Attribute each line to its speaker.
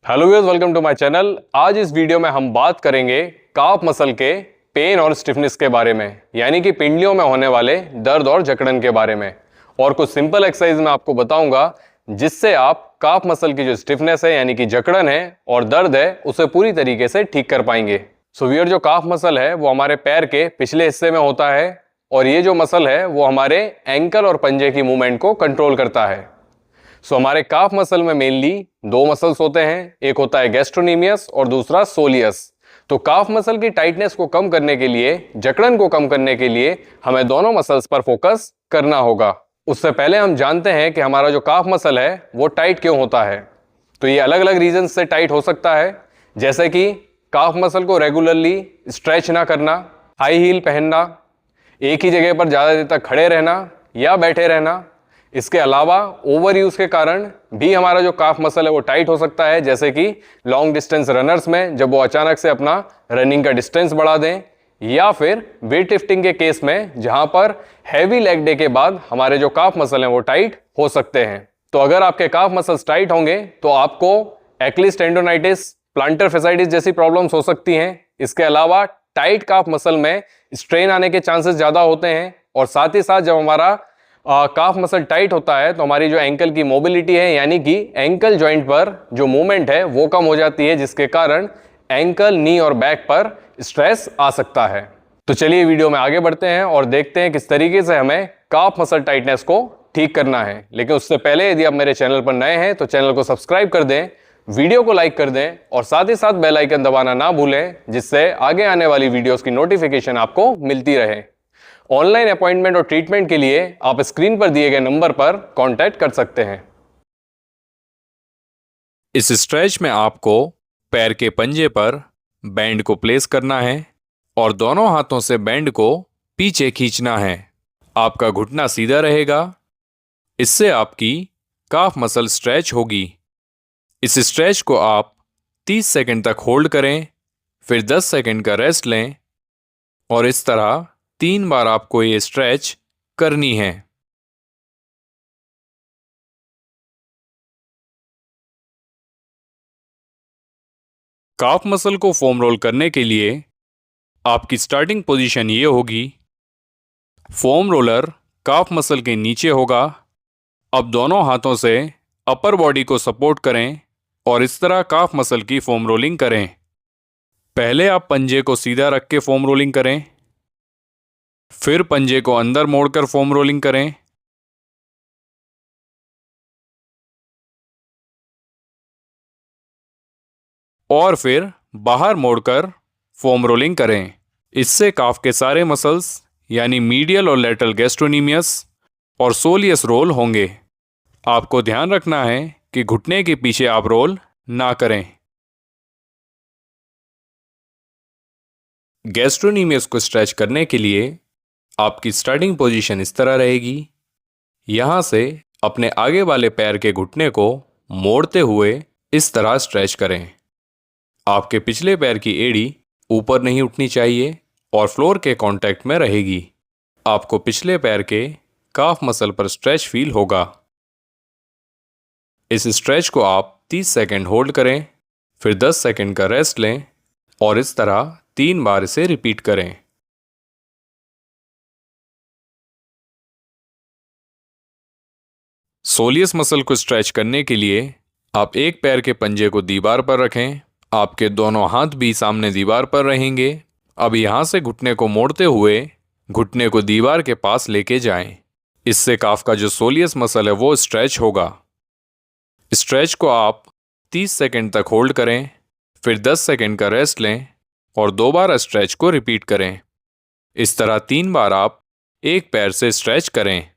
Speaker 1: Hello viewers, welcome to my channel. आज इस video में हम बात करेंगे काफ मसल के पेन और स्टिफनेस के बारे में, यानी कि पिंडलियों में होने वाले दर्द और जकड़न के बारे में। और कुछ सिंपल एक्सरसाइज मैं आपको बताऊंगा जिससे आप काफ मसल की जो स्टिफनेस है यानी कि जकड़न है और दर्द है उसे पूरी तरीके से ठीक कर पाएंगे। सो व्यूअर, जो काफ मसल है वो हमारे पैर के पिछले हिस्से में होता है और ये जो मसल है वो हमारे एंकल और पंजे की मूवमेंट को कंट्रोल करता है। सो हमारे काफ मसल में मेनली दो मसल्स होते हैं, एक होता है गैस्ट्रोनीमियस और दूसरा सोलियस। तो काफ मसल की टाइटनेस को कम करने के लिए, जकड़न को कम करने के लिए हमें दोनों मसल्स पर फोकस करना होगा। उससे पहले हम जानते हैं कि हमारा जो काफ मसल है वो टाइट क्यों होता है। तो ये अलग अलग रीजन से टाइट हो सकता है, जैसे कि काफ मसल को रेगुलरली स्ट्रेच ना करना, हाई हील पहनना, एक ही जगह पर ज़्यादा देर तक खड़े रहना या बैठे रहना। इसके अलावा ओवर यूज के कारण भी हमारा जो काफ मसल है वो टाइट हो सकता है, जैसे कि लॉन्ग डिस्टेंस रनर्स में जब वो अचानक से अपना रनिंग का डिस्टेंस बढ़ा दें, या फिर वेट लिफ्टिंग के केस में जहां पर हैवी लेग डे के बाद हमारे जो काफ मसल हैं वो टाइट हो सकते हैं। तो अगर आपके काफ मसल्स टाइट होंगे तो आपको एक्लिस टेंडोनाइटिस, प्लांटर फैसाइटिस जैसी प्रॉब्लम्स हो सकती हैं। इसके अलावा टाइट काफ मसल में स्ट्रेन आने के चांसेस ज़्यादा होते हैं और साथ ही साथ जब हमारा काफ मसल टाइट होता है तो हमारी जो एंकल की मोबिलिटी है यानी कि एंकल जॉइंट पर जो मूवमेंट है वो कम हो जाती है, जिसके कारण एंकल, नी और बैक पर स्ट्रेस आ सकता है। तो चलिए वीडियो में आगे बढ़ते हैं और देखते हैं किस तरीके से हमें काफ मसल टाइटनेस को ठीक करना है। लेकिन उससे पहले यदि आप मेरे चैनल पर नए हैं तो चैनल को सब्सक्राइब कर दें, वीडियो को लाइक कर दें और साथ ही साथ बेल आइकन दबाना ना भूलें, जिससे आगे आने वाली वीडियोस की नोटिफिकेशन आपको मिलती रहे। ऑनलाइन अपॉइंटमेंट और ट्रीटमेंट के लिए आप स्क्रीन पर दिए गए नंबर पर कांटेक्ट कर सकते हैं।
Speaker 2: इस स्ट्रेच में आपको पैर के पंजे पर बैंड को प्लेस करना है और दोनों हाथों से बैंड को पीछे खींचना है। आपका घुटना सीधा रहेगा, इससे आपकी काफ मसल स्ट्रेच होगी। इस स्ट्रेच को आप 30 सेकंड तक होल्ड करें, फिर 10 सेकंड का रेस्ट लें और इस तरह 3 बार आपको ये स्ट्रेच करनी है। काफ मसल को फोम रोल करने के लिए आपकी स्टार्टिंग पोजीशन ये होगी, फोम रोलर काफ मसल के नीचे होगा। अब दोनों हाथों से अपर बॉडी को सपोर्ट करें और इस तरह काफ मसल की फोम रोलिंग करें। पहले आप पंजे को सीधा रख के फोम रोलिंग करें, फिर पंजे को अंदर मोड़कर फोम रोलिंग करें। और फिर बाहर मोड़कर फोम रोलिंग करें। इससे काफ के सारे मसल्स यानी मीडियल और लेटरल गैस्ट्रोनीमियस और सोलियस रोल होंगे। आपको ध्यान रखना है कि घुटने के पीछे आप रोल ना करें। गैस्ट्रोनीमियस को स्ट्रेच करने के लिए आपकी स्टार्टिंग पोजीशन इस तरह रहेगी। यहां से अपने आगे वाले पैर के घुटने को मोड़ते हुए इस तरह स्ट्रेच करें। आपके पिछले पैर की एड़ी ऊपर नहीं उठनी चाहिए और फ्लोर के कांटेक्ट में रहेगी। आपको पिछले पैर के काफ मसल पर स्ट्रेच फील होगा। इस स्ट्रेच को आप 30 सेकंड होल्ड करें, फिर 10 सेकंड का रेस्ट लें और इस तरह 3 बार इसे रिपीट करें। सोलियस मसल को स्ट्रेच करने के लिए आप एक पैर के पंजे को दीवार पर रखें। आपके दोनों हाथ भी सामने दीवार पर रहेंगे। अब यहां से घुटने को मोड़ते हुए घुटने को दीवार के पास लेके जाएं। इससे काफ का जो सोलियस मसल है वो स्ट्रेच होगा। स्ट्रेच को आप 30 सेकंड तक होल्ड करें, फिर 10 सेकंड का रेस्ट लें और 2 बार स्ट्रेच को रिपीट करें। इस तरह 3 बार आप एक पैर से स्ट्रेच करें।